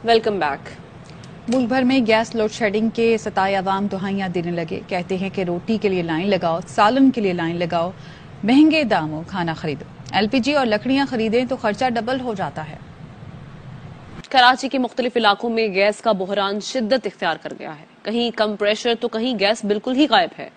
Welcome back. मुल्क भर में गैस लोड शेडिंग के सताए अवाम दुहाइयां देने लगे। कहते हैं कि रोटी के लिए लाइन लगाओ, सालन के लिए लाइन लगाओ, महंगे दामों खाना खरीदो। एलपीजी और लकड़ियां खरीदें तो खर्चा डबल हो जाता है। कराची के मुख्तलिफ इलाकों में गैस का बहरान शिद्दत इख्तियार कर गया है। कहीं कम प्रेशर तो कहीं गैस बिल्कुल ही गायब है।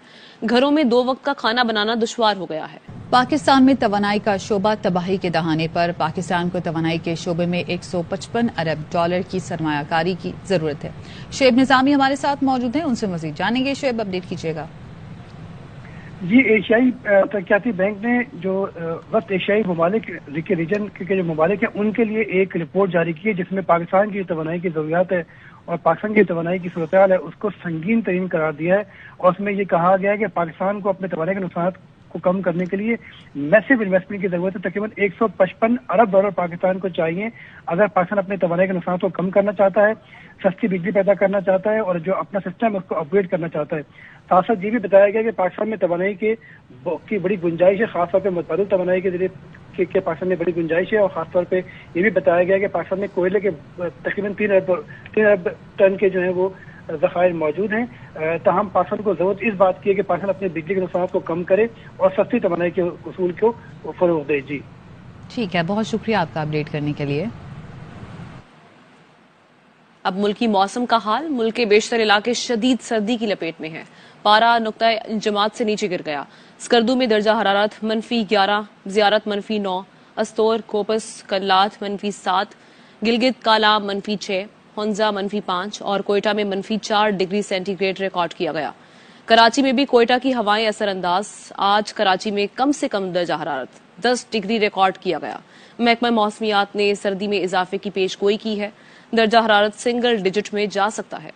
घरों में 2 वक्त का खाना बनाना दुश्वार हो गया है। पाकिस्तान में तवानाई का शोबा तबाही के दहाने पर। पाकिस्तान को तवानाई के शोबे में $155 अरब की सरमायाकारी की जरूरत है। शुएब निजामी हमारे साथ मौजूद हैं, उनसे मजीद जानेंगे। शुएब, अपडेट कीजिएगा। जी, एशियाई तरक्याती बैंक ने जो वक्त एशियाई ममालिक के रीजन के जो ममालिक हैं उनके लिए एक रिपोर्ट जारी की है, जिसमें पाकिस्तान की तवानाई की जरूरियात है और पाकिस्तान की तवानाई की सूरत हाल है उसको संगीन तरीन करार दिया है। और उसमें ये कहा गया है कि पाकिस्तान को अपने तवानाई के नुकसान को कम करने के लिए मैसिव इन्वेस्टमेंट की जरूरत है। तकरीबन $155 अरब पाकिस्तान को चाहिए अगर पाकिस्तान अपने तवानाई के नुकसान को कम करना चाहता है, सस्ती बिजली पैदा करना चाहता है और जो अपना सिस्टम है उसको अपग्रेड करना चाहता है। साथ साथ ये भी बताया गया कि पाकिस्तान में तवानाई की बड़ी गुंजाइश है, खासतौर पर मुतबादिल तवानाई के जरिए के पाकिस्तान में बड़ी गुंजाइश है। और खासतौर पे ये भी बताया गया कि पाकिस्तान में कोयले के तकरीबन 3 अरब टन के जो है वो ज़खायर मौजूद हैं। ताहम पाकिस्तान को जरूरत इस बात की है कि पाकिस्तान अपने बिजली के नुकसान को कम करे और सस्ती तवानाई के उसूल को फरोग दे। जी ठीक है, बहुत शुक्रिया आपका अपडेट करने के लिए। अब मुल्की मौसम का हाल। मुल्क के बेशतर इलाके शदीद सर्दी की लपेट में है। पारा नुक्ता इंजमात से नीचे गिर गया। स्कर्दू में दर्जा हरारत -11, ज़ियारत -9, अस्तोर, कोपस, कल्लात -7, गिलगित काला -6, हुंजा -5 और कोयटा में -4 डिग्री सेंटीग्रेड रिकॉर्ड किया गया। कराची में भी कोयटा की हवाएं असरअंदाज। आज कराची में कम से कम दर्जा हरारत 10 डिग्री रिकॉर्ड किया गया। महकमा मौसमियात ने सर्दी में इजाफे की पेशगोई की है। दर्जा हरारत सिंगल डिजिट में जा सकता है।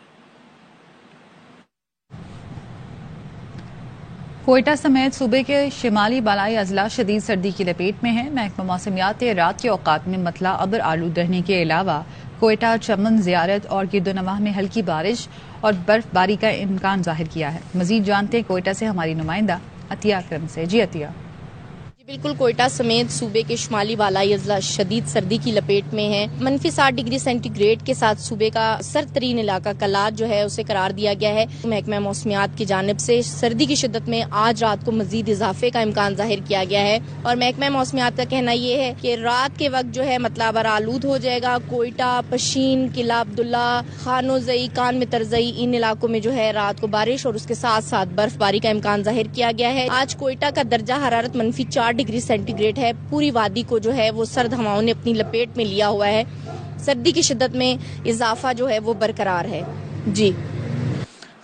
कोयटा समेत सूबे के शिमाली बालाई अजला शदीद सर्दी की लपेट में है। महकमा मौसमियात ने रात के औकात में मतला अबर आलूद रहने के अलावा कोयटा, चमन, ज़ियारत और गिरदोनवाह में हल्की बारिश और बर्फबारी का इम्कान जाहिर किया है। मजीद जानते हैं कोयटा से हमारी नुमाइंदा अतिया अकरम से। जी अतिया। बिल्कुल, कोयटा समेत सूबे के शुमाली बालाई अजला शदीद सर्दी की लपेट में है। -7 डिग्री सेंटीग्रेड के साथ सूबे का सर्द तरीन इलाका कलात जो है उसे करार दिया गया है। महकमा मौसमियात की जानिब से सर्दी की शिद्दत में आज रात को मजीद इजाफे का इम्कान जाहिर किया गया है। और महकमा मौसमियात का कहना यह है कि रात के वक्त जो है मतलब आलूद हो जाएगा। कोयटा, पशीन, किला अब्दुल्ला, खानोजई, कान में तरजई, इन इलाकों में जो है रात को बारिश और उसके साथ साथ बर्फबारी का इम्कान जाहिर किया गया है। आज कोयटा का दर्जा हरारत -4 डिग्री सेंटीग्रेड है। पूरी वादी को जो है वो सर्द हवाओं ने अपनी लपेट में लिया हुआ है। सर्दी की शिद्दत में इजाफा जो है वो बरकरार है। जी,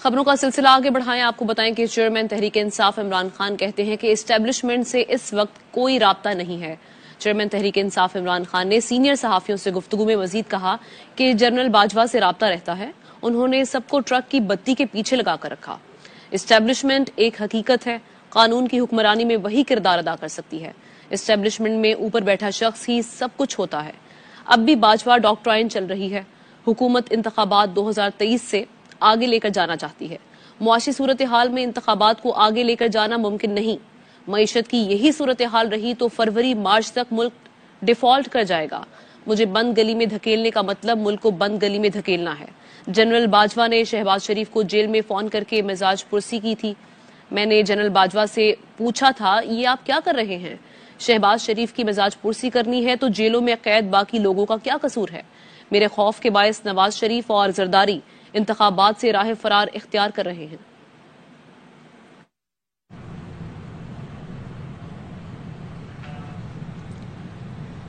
खबरों का सिलसिला आगे बढ़ाएं। आपको बताएं कि चेयरमैन तहरीक इंसाफ इमरान खान कहते हैं कि एस्टेब्लिशमेंट से इस वक्त कोई राब्ता नहीं है। चेयरमैन तहरीक इंसाफ इमरान खान ने सीनियर सहाफियों से गुफ्तगू में मजीद कहा कि जनरल बाजवा से राब्ता रहता है। उन्होंने सबको ट्रक की बत्ती के पीछे लगाकर रखा। एस्टेब्लिशमेंट एक हकीकत है, कानून की हुक्मरानी में वही किरदार अदा कर सकती है। एस्टेब्लिशमेंट में ऊपर बैठा शख्स ही सब कुछ होता है। अब भी बाजवा डॉक्ट्राइन चल रही है। हुकूमत इंतखाबात 2023 से आगे लेकर जाना चाहती है। मुआशी सूरत हाल में इंतखाबात को आगे लेकर जाना मुमकिन नहीं। मईशत की यही सूरत हाल रही तो फरवरी मार्च तक मुल्क डिफॉल्ट कर जाएगा। मुझे बंद गली में धकेलने का मतलब मुल्क को बंद गली में धकेलना है। जनरल बाजवा ने शहबाज शरीफ को जेल में फोन करके मिजाज पुरसी की थी। मैंने जनरल बाजवा से पूछा था, ये आप क्या कर रहे हैं? शहबाज शरीफ की मिजाज पुरसी करनी है तो जेलों में कैद बाकी लोगों का क्या कसूर है? मेरे खौफ के बायस नवाज शरीफ और जरदारी इंतखाबात से राह फरार इख्तियार कर रहे हैं।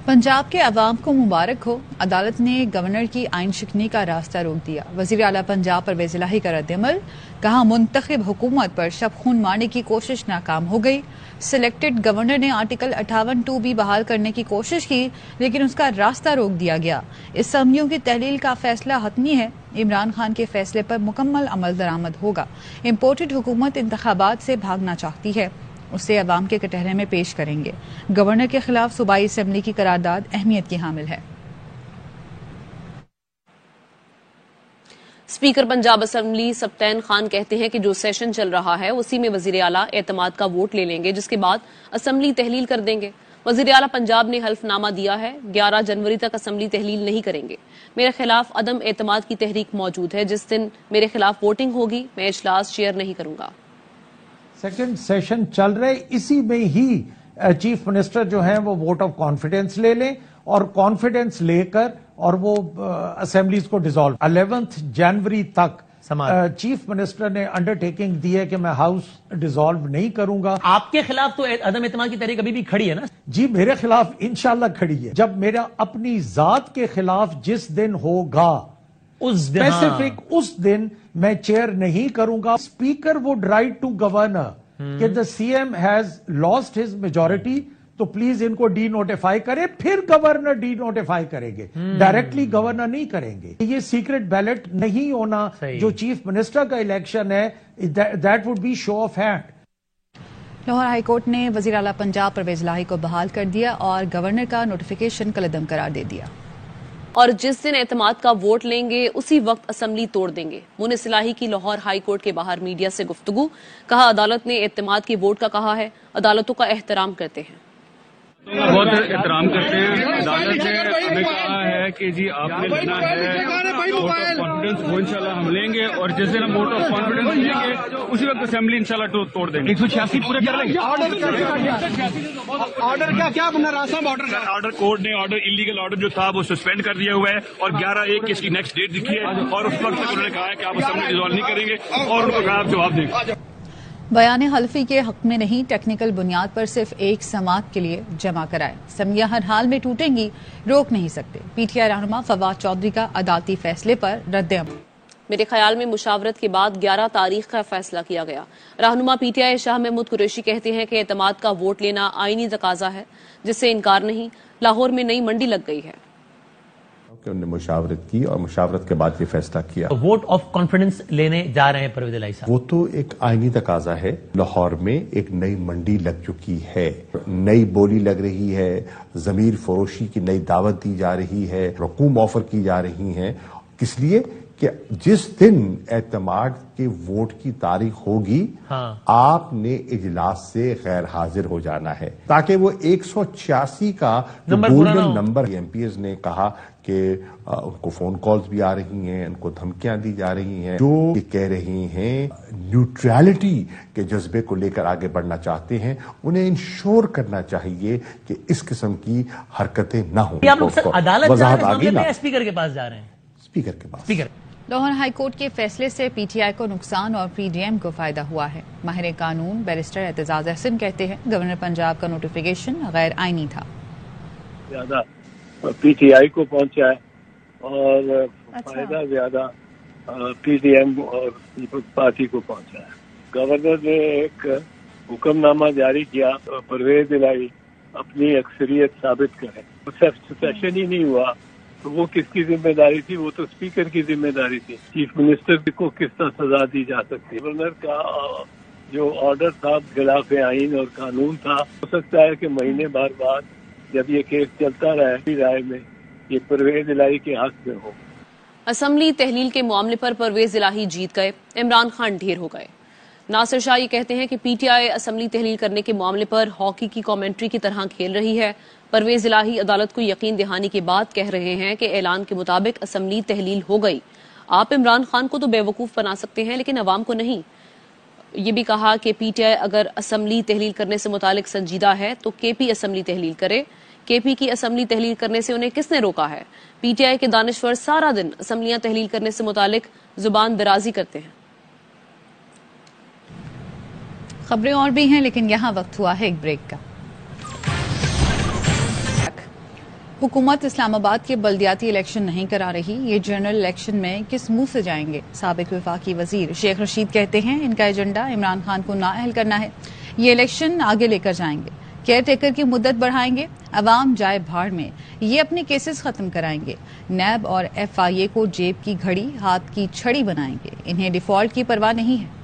पंजाब के अवाम को मुबारक हो। अदालत ने गवर्नर की आइन शिकनी का रास्ता रोक दिया। वजीर आला पंजाब परवेज इलाही का रद्द-ए-अमल। कहा, मुंतखब हुकूमत पर शब खून मारने की कोशिश नाकाम हो गई। सिलेक्टेड गवर्नर ने आर्टिकल 58(2) बहाल करने की कोशिश की लेकिन उसका रास्ता रोक दिया गया। इसम्बलियों की तहलील का फैसला हतमी है। इमरान खान के फैसले पर मुकम्मल अमल दरामद होगा। इम्पोर्टेड हुकूमत इंतखाबात से भागना चाहती है, उसे अवाम के कटहरे में पेश करेंगे। गवर्नर के खिलाफ सूबाई असेंबली की करारदाद अहमियत की हामिल है। स्पीकर पंजाब असेंबली सब्तैन खान कहते हैं कि जो सेशन चल रहा है उसी में वजीर आला एतमाद का वोट ले लेंगे, जिसके बाद असेंबली तहलील कर देंगे। वजीर आला पंजाब ने हल्फनामा दिया है, 11 जनवरी तक असम्बली तहलील नहीं करेंगे। मेरे खिलाफ अदम एतमाद की तहरीक मौजूद है, जिस दिन मेरे खिलाफ वोटिंग होगी मैं इजलास चेयर नहीं करूंगा। सेकंड सेशन चल रहे, इसी में ही चीफ मिनिस्टर जो हैं वो वोट ऑफ कॉन्फिडेंस ले लें और कॉन्फिडेंस लेकर और वो असेंबलीज को डिसॉल्व 11 जनवरी तक चीफ मिनिस्टर ने अंडरटेकिंग दी है कि मैं हाउस डिसॉल्व नहीं करूंगा। आपके खिलाफ तो अदम एतमाद की तहरीक अभी भी खड़ी है ना? जी, मेरे खिलाफ इंशाल्लाह खड़ी है। जब मेरा अपनी जात के खिलाफ जिस दिन होगा उस स्पेसिफिक उस दिन मैं चेयर नहीं करूंगा। Speaker would write to governor कि the CM has lost his majority, तो प्लीज इनको डी नोटिफाई करे, फिर गवर्नर डी नोटिफाई करेंगे, डायरेक्टली गवर्नर नहीं करेंगे। ये सीक्रेट बैलेट नहीं होना जो चीफ मिनिस्टर का इलेक्शन है, that would be show of hand. Lahore high court ने वजीर आला पंजाब परवेज इलाही को बहाल कर दिया और गवर्नर का नोटिफिकेशन कलअदम करार दे दिया। और जिस दिन एतमाद का वोट लेंगे उसी वक्त असम्बली तोड़ देंगे। मुनिस इलाही की लाहौर हाई कोर्ट के बाहर मीडिया से गुफ्तगू, कहा अदालत ने एतमाद की वोट का कहा है, अदालतों का एहतराम करते हैं। बहुत एहतराम करते हैं। अदालत ने हमें कहा है कि जी आपने लेना है वोट ऑफ कॉन्फिडेंस, वो इंशाल्लाह हम लेंगे और जिस दिन हम वोट ऑफ कॉन्फिडेंस लेंगे उसी वक्त असेंबली इंशाल्लाह तोड़ देंगे। 186 पूरे कर लेंगे। ऑर्डर क्या बना रहा था? ऑर्डर कोर्ट ने इलीगल ऑर्डर जो था वो सस्पेंड कर दिया हुआ है और 11/1 की इसकी नेक्स्ट डेट लिखी है और उस वक्त तक उन्होंने कहा है कि आप असेंबली डिसॉल्व नहीं करेंगे और उनको कहा आप जवाब देंगे। बयान हल्फी के हक में नहीं, टेक्निकल बुनियाद पर सिर्फ एक समात के लिए जमा कराए। असम्बलियां हर हाल में टूटेंगी, रोक नहीं सकते। पीटीआई रहनुमा फवाद चौधरी का अदालती फैसले पर रद्द-ए-अमल। मेरे ख्याल में मुशावरत के बाद 11 तारीख का फैसला किया गया। रहनुमा पीटीआई शाह महमूद कुरैशी कहते हैं कि एतमाद का वोट लेना आईनी तकाजा है, जिससे इनकार नहीं। लाहौर में नई मंडी लग गई है कि उन्होंने मुशावरत की और मुशावरत के बाद ये फैसला किया। वोट ऑफ कॉन्फिडेंस लेने जा रहे हैं परवेज इलाही साहब। वो तो एक आईनी तकाजा है। लाहौर में एक नई मंडी लग चुकी है, नई बोली लग रही है, जमीर फरोशी की नई दावत दी जा रही है, रकूम ऑफर की जा रही है। किस लिए कि जिस दिन एतमाद के वोट की तारीख होगी, आपने इजलास से गैर हाजिर हो जाना है, ताकि वो 186 का गोल्डन नंबर। एमपीएस ने कहा कि उनको फोन कॉल्स भी आ रही हैं, उनको धमकियां दी जा रही हैं, जो कह रहे हैं न्यूट्रलिटी के जज्बे को लेकर आगे बढ़ना चाहते हैं। उन्हें इंश्योर करना चाहिए कि इस किस्म की हरकतें ना हो। आप लोग सर अदालत जा रहे हैं, स्पीकर के पास जा रहे हैं? स्पीकर के पास। स्पीकर लाहौर हाईकोर्ट के फैसले से पीटीआई को नुकसान और पीडीएम को फायदा हुआ है। माहिर कानून बैरिस्टर एतजाज अहसन कहते हैं गवर्नर पंजाब का नोटिफिकेशन गैर आईनी था। ज्यादा पीटीआई को पहुंचा है और फायदा ज्यादा पीडीएम और पीपल्स पार्टी को पहुंचा है। गवर्नर ने एक हुक्मनामा जारी किया, परवेज इलाही अपनी अक्सरियत साबित करें। सेशन ही नहीं हुआ तो वो किसकी जिम्मेदारी थी? वो तो स्पीकर की जिम्मेदारी थी। चीफ मिनिस्टर को किस तरह सजा दी जा सकती है? गवर्नर का जो ऑर्डर था खिलाफ आईन और कानून था। हो सकता है कि महीने भर बाद जब ये केस चलता रहे राय में ये परवेज इलाही के हक में हो। असम्बली तहलील के मामले पर परवेज इलाही जीत गए, इमरान खान ढेर हो गए। नासिर शाह ये कहते हैं कि पीटीआई असम्बली तहलील करने के मामले पर हॉकी की कमेंट्री की तरह खेल रही है। परवेज इलाही अदालत को यकीन दहानी के बाद कह रहे हैं कि ऐलान के मुताबिक असम्बली तहलील हो गई। आप इमरान खान को तो बेवकूफ बना सकते हैं लेकिन अवाम को नहीं। ये भी कहा कि पीटीआई अगर असम्बली तहलील करने से मुतालिक संजीदा है तो केपी असम्बली तहलील करे। केपी की असम्बली तहलील करने से उन्हें किसने रोका है? पीटीआई के दानिशवर सारा दिन असम्बलियां तहलील करने से मुतालिक जुबान दराजी करते हैं। खबरें और भी हैं लेकिन यहाँ वक्त हुआ है एक ब्रेक का। हुकूमत इस्लामाबाद के बल्दियाती इलेक्शन नहीं करा रही, ये जनरल इलेक्शन में किस मुंह से जाएंगे? साबिक वफाकी वजीर शेख रशीद कहते हैं इनका एजेंडा इमरान खान को नाअहल करना है। ये इलेक्शन आगे लेकर जाएंगे, केयर टेकर की मुद्दत बढ़ाएंगे, अवाम जाए भाड़ में, ये अपने केसेस खत्म कराएंगे। नैब और FIA को जेब की घड़ी हाथ की छड़ी बनाएंगे। इन्हें डिफॉल्ट की परवाह नहीं है।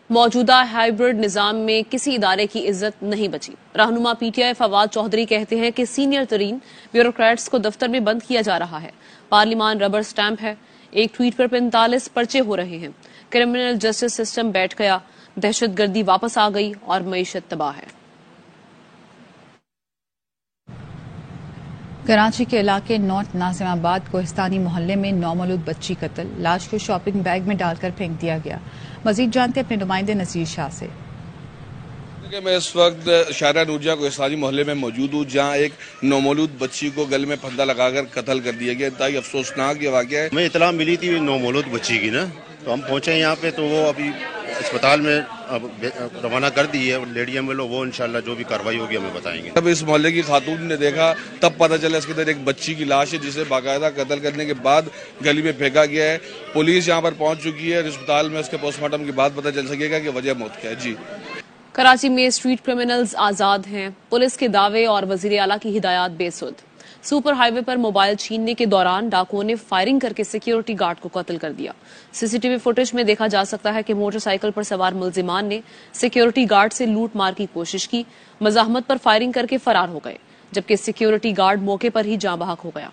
मौजूदा हाइब्रिड निजाम में किसी इदारे की इज्जत नहीं बची। रहनुमा पीटीआई फवाद चौधरी कहते हैं कि सीनियर तरीन ब्यूरोक्रेट्स को दफ्तर में बंद किया जा रहा है। पार्लिमान रबर स्टैंप है। एक ट्वीट पर 45 पर्चे हो रहे हैं। क्रिमिनल जस्टिस सिस्टम बैठ गया। दहशतगर्दी वापस आ गई और मईशत तबाह है। कराची के इलाके नॉर्थ नाजिमाबाद कोहिस्तानी मोहल्ले में नौमौलूद बच्ची कत्ल, लाश को शॉपिंग बैग में डालकर फेंक दिया गया। मजीद जानते अपने नुमाइंदे नसीर शाह से। मैं इस वक्त शारा नूरजा कोहिस्तानी मोहल्ले में मौजूद हूँ, जहाँ एक नौमौलूद बच्ची को गले में फंदा लगाकर कत्ल कर दिया गया। इंतहाई अफसोसनाक ये वाक़या है। हमें इतला मिली थी नौमौलूद बच्ची की ना, तो हम पहुंचे यहाँ पे, तो वो अभी अस्पताल में अब रवाना कर दी है लेडी एमएलओ, वो इंशाल्लाह जो भी कार्रवाई होगी हमें बताएंगे। तब इस मोहल्ले की खातून ने देखा, तब पता चला इसके अंदर एक बच्ची की लाश है जिसे बाकायदा कत्ल करने के बाद गली में फेंका गया है। पुलिस यहाँ पर पहुंच चुकी है। अस्पताल में उसके पोस्टमार्टम के बाद पता चल सकेगा कि वजह मौत क्या है। जी, कराची में स्ट्रीट क्रिमिनल्स आजाद हैं, पुलिस के दावे और वजीर आला की हिदायत बेसुध। सुपर हाईवे पर मोबाइल छीनने के दौरान डाकुओं ने फायरिंग करके सिक्योरिटी गार्ड को कत्ल कर दिया। सीसीटीवी फुटेज में देखा जा सकता है कि मोटरसाइकिल पर सवार मुल्जिमान ने सिक्योरिटी गार्ड से लूट मार की कोशिश की, मज़ाहमत पर फायरिंग करके फरार हो गए, जबकि सिक्योरिटी गार्ड मौके पर ही जाँ बहक हो गया।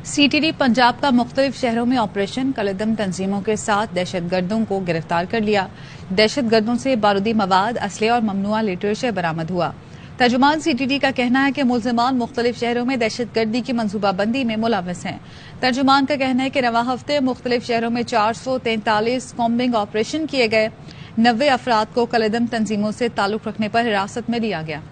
सीटीडी पंजाब का मुख्तलिफ शहरों में ऑपरेशन, कलदम तंजीमों के साथ दहशतगर्दों को गिरफ्तार कर लिया। दहशतगर्दों से बारूदी मवाद, असले और ममनुआ लिटरेचर बरामद हुआ। तर्जुमान सीटीडी का कहना है कि मुल्जिमान मुख्तलिफ शहरों में दहशतगर्दी की मंसूबाबंदी में मुलविस हैं। तर्जुमान का कहना है कि रवा हफ्ते मुख्तलिफ शहरों में 443 कॉम्बिंग ऑपरेशन किए गए। 90 अफराद को कलदम तंजीमों से ताल्लुक रखने पर हिरासत में लिया गया।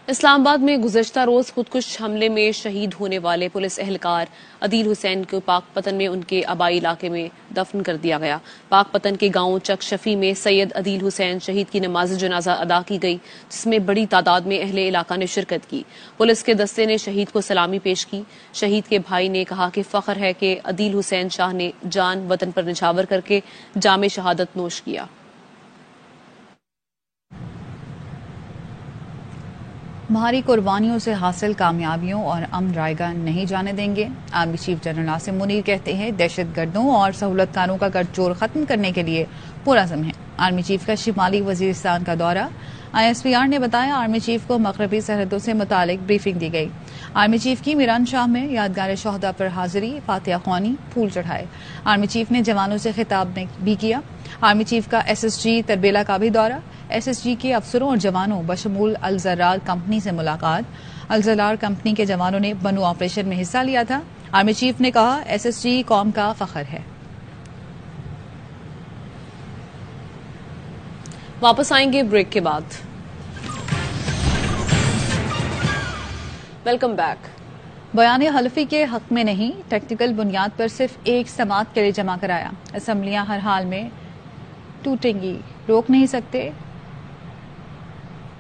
इस्लामाबाद में गुज़श्ता रोज खुदकुश हमले में शहीद होने वाले पुलिस एहलकार अदील हुसैन को पाकपतन में उनके आबाई इलाके में दफन कर दिया गया। पाकपतन के गांव चक शफी में सैयद अदील हुसैन शहीद की नमाज जनाजा अदा की गई, जिसमें बड़ी तादाद में अहले इलाका ने शिरकत की। पुलिस के दस्ते ने शहीद को सलामी पेश की। शहीद के भाई ने कहा कि फख्र है कि अदील हुसैन शाह ने जान वतन पर निछावर करके जामे शहादत नोश किया। हमारी कुर्बानियों से हासिल कामयाबियों और अमन रायगा नहीं जाने देंगे। Army chief general Asim Munir कहते हैं दहशतगर्दों और सहूलतकारों का गठजोड़ खत्म करने के लिए पुरज़म है। आर्मी चीफ का शिमाली वजीरिस्तान का दौरा, ISPR ने बताया आर्मी चीफ को मगरबी सरहदों से मुतालिक ब्रीफिंग दी गई। आर्मी चीफ की मीरान शाह में यादगार शोहदा पर हाजिरी, फातिहा ख्वानी, फूल चढ़ाए। आर्मी चीफ ने जवानों से खिताब भी किया। आर्मी चीफ का SSG तरबेला का भी दौरा, SSG के अफसरों और जवानों बशमूल अल ज़रार कंपनी से मुलाकात। अल ज़रार कंपनी के जवानों ने बनू ऑपरेशन में हिस्सा लिया था। आर्मी चीफ ने कहा SSG कौम का फख्र है। वापस आएंगे ब्रेक के बाद। Welcome back. बयान हल्फी के हक में नहीं, टेक्निकल बुनियाद पर सिर्फ एक समात के लिए जमा कराया। असम्बलियां हर हाल में टूटेंगी, रोक नहीं सकते।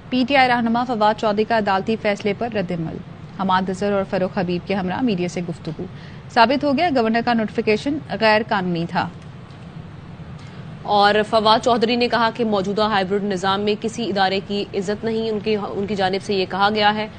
PTI रहनुमा फवाद चौधरी का अदालती फैसले पर रद्दमल। हमाद अजहर और फरूख हबीब के हमरा मीडिया से गुफ्तगू। साबित हो गया गवर्नर का नोटिफिकेशन गैर कानूनी था। और फवाद चौधरी ने कहा कि मौजूदा हाइब्रिड निज़ाम में किसी इदारे की इज्जत नहीं, उनकी जानिब से ये कहा गया है।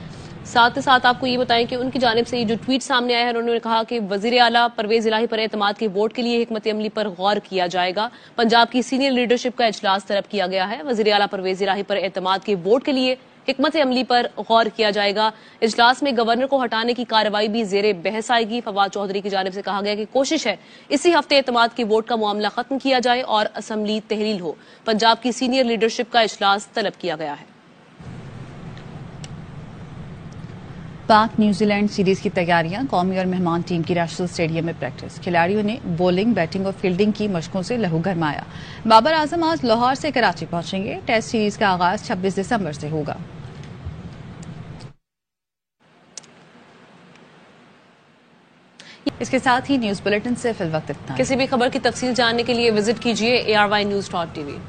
साथ ही साथ आपको ये बताएं कि उनकी जानिब से ये जो ट्वीट सामने आया है, उन्होंने कहा कि वजीर आला परवेज इलाही पर एतमाद के वोट के लिए हिकमत अमली पर गौर किया जाएगा। पंजाब की सीनियर लीडरशिप का इजलास तलब किया गया है। वजीर आला परवेज इलाही पर एतमाद के वोट के लिए हिकमत अमली पर गौर किया जाएगा। इजलास में गवर्नर को हटाने की कार्रवाई भी जेरे बहस आएगी। फवाद चौधरी की जानिब से कहा गया कि कोशिश है इसी हफ्ते एतमाद के वोट का मामला खत्म किया जाए और असम्बली तहलील हो। पंजाब की सीनियर लीडरशिप का इजलास तलब किया गया है। पाक न्यूजीलैंड सीरीज की तैयारियां, कौमी और मेहमान टीम की राष्ट्रीय स्टेडियम में प्रैक्टिस। खिलाड़ियों ने बॉलिंग, बैटिंग और फील्डिंग की मशकों से लहू गरमाया। बाबर आजम आज लाहौर से कराची पहुंचेंगे। टेस्ट सीरीज का आगाज 26 दिसंबर से होगा। इसके साथ ही न्यूज बुलेटिन से फिल वक्त इतना। किसी भी खबर की तफसील जानने के लिए विजिट कीजिए ARYnews.tv।